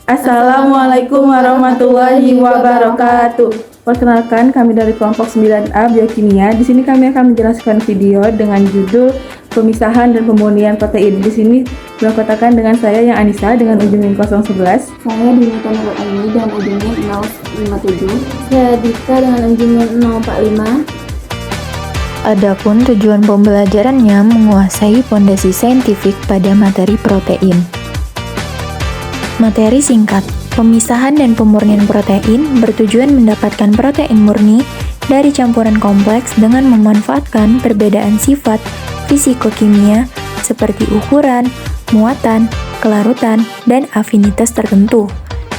Assalamualaikum warahmatullahi wabarakatuh. Perkenalkan, kami dari kelompok 9A Biokimia. Di sini kami akan menjelaskan video dengan judul pemisahan dan pemurnian protein. Di sini beranggotakan dengan saya yang Anissa dengan ujung 011. Saya Dinita Nurul Aini dengan ujungnya 057. Saya Dika dengan ujungnya 045. Adapun tujuan pembelajarannya menguasai fondasi saintifik pada materi protein. Materi singkat, pemisahan dan pemurnian protein bertujuan mendapatkan protein murni dari campuran kompleks dengan memanfaatkan perbedaan sifat fisikokimia seperti ukuran, muatan, kelarutan, dan afinitas tertentu.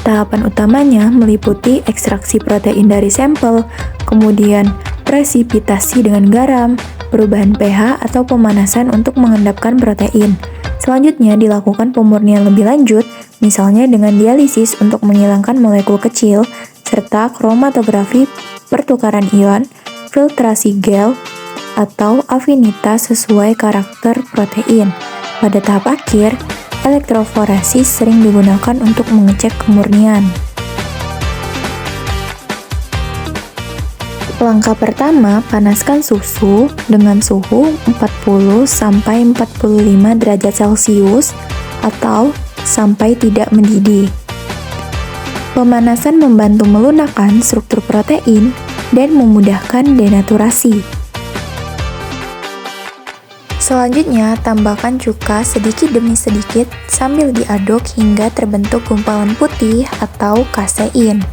Tahapan utamanya meliputi ekstraksi protein dari sampel, kemudian presipitasi dengan garam, perubahan pH atau pemanasan untuk mengendapkan protein. Selanjutnya dilakukan pemurnian lebih lanjut, misalnya dengan dialisis untuk menghilangkan molekul kecil, serta kromatografi pertukaran ion, filtrasi gel, atau afinitas sesuai karakter protein. Pada tahap akhir, elektroforesis sering digunakan untuk mengecek kemurnian. Langkah pertama, panaskan susu dengan suhu 40-45 derajat Celcius atau sampai tidak mendidih. Pemanasan membantu melunakkan struktur protein dan memudahkan denaturasi. Selanjutnya, tambahkan cuka sedikit demi sedikit sambil diaduk hingga terbentuk gumpalan putih atau kasein,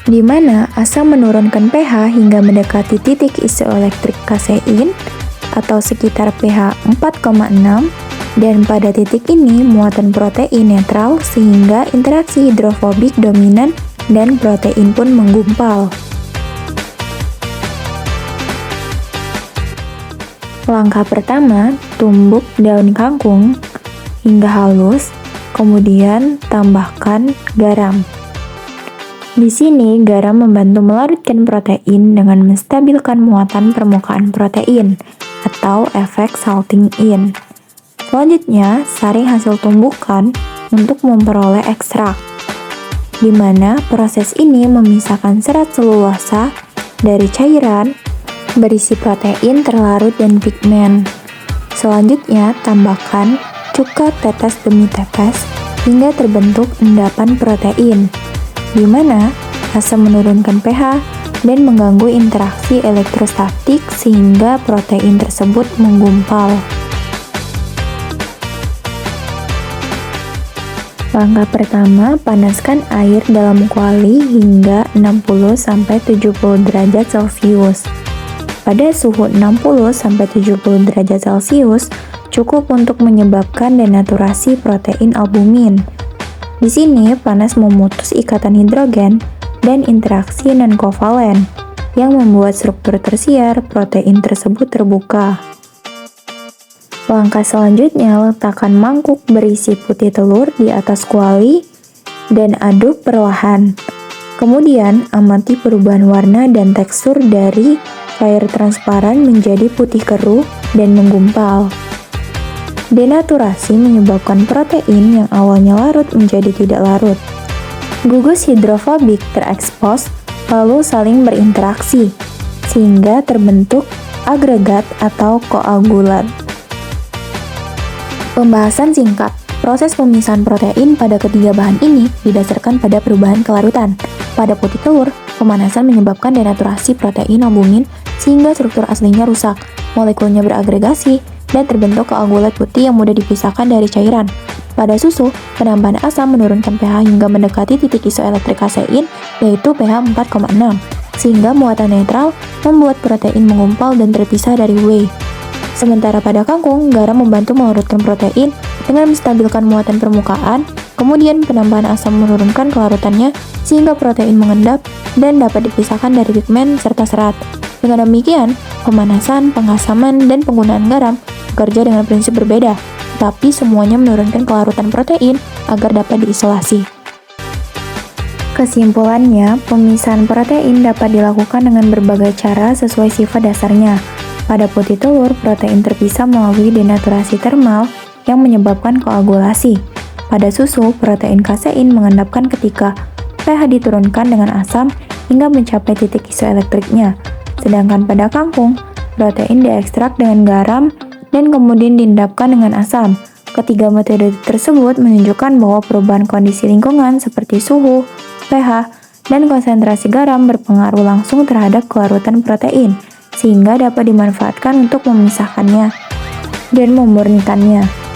di mana asam menurunkan pH hingga mendekati titik isoelektrik kasein atau sekitar pH 4,6, dan pada titik ini muatan protein netral sehingga interaksi hidrofobik dominan dan protein pun menggumpal. Langkah pertama, tumbuk daun kangkung hingga halus, kemudian tambahkan garam. Di sini, garam membantu melarutkan protein dengan menstabilkan muatan permukaan protein atau efek salting in. Selanjutnya, saring hasil tumbukan untuk memperoleh ekstrak, di mana proses ini memisahkan serat selulosa dari cairan berisi protein terlarut dan pigmen. Selanjutnya, tambahkan cuka tetes demi tetes hingga terbentuk endapan protein, di mana asam menurunkan pH dan mengganggu interaksi elektrostatik sehingga protein tersebut menggumpal. Langkah pertama, panaskan air dalam kuali hingga 60-70 derajat Celcius. Pada suhu 60-70 derajat Celcius cukup untuk menyebabkan denaturasi protein albumin. Di sini, panas memutus ikatan hidrogen dan interaksi non-kovalen yang membuat struktur tersier protein tersebut terbuka. Langkah selanjutnya, letakkan mangkuk berisi putih telur di atas kuali dan aduk perlahan. Kemudian, amati perubahan warna dan tekstur dari cair transparan menjadi putih keruh dan menggumpal. Denaturasi menyebabkan protein yang awalnya larut menjadi tidak larut. Gugus hidrofobik terekspos lalu saling berinteraksi, sehingga terbentuk agregat atau koagulat. Pembahasan singkat, proses pemisahan protein pada ketiga bahan ini didasarkan pada perubahan kelarutan. Pada putih telur, pemanasan menyebabkan denaturasi protein albumin sehingga struktur aslinya rusak, molekulnya beragregasi, dan terbentuk koagulat putih yang mudah dipisahkan dari cairan. Pada susu, penambahan asam menurunkan pH hingga mendekati titik isoelektrik kasein, yaitu pH 4,6, sehingga muatan netral membuat protein menggumpal dan terpisah dari whey. Sementara pada kangkung, garam membantu melarutkan protein dengan menstabilkan muatan permukaan, kemudian penambahan asam menurunkan kelarutannya sehingga protein mengendap dan dapat dipisahkan dari pigmen serta serat. Dengan demikian, pemanasan, pengasaman, dan penggunaan garam bekerja dengan prinsip berbeda, tapi semuanya menurunkan kelarutan protein agar dapat diisolasi. Kesimpulannya, pemisahan protein dapat dilakukan dengan berbagai cara sesuai sifat dasarnya. Pada putih telur, protein terpisah melalui denaturasi termal yang menyebabkan koagulasi. Pada susu, protein kasein mengendapkan ketika pH diturunkan dengan asam hingga mencapai titik isoelektriknya. Sedangkan pada kangkung, protein diekstrak dengan garam dan kemudian diendapkan dengan asam. Ketiga metode tersebut menunjukkan bahwa perubahan kondisi lingkungan seperti suhu, pH, dan konsentrasi garam berpengaruh langsung terhadap kelarutan protein, sehingga dapat dimanfaatkan untuk memisahkannya dan memurnikannya.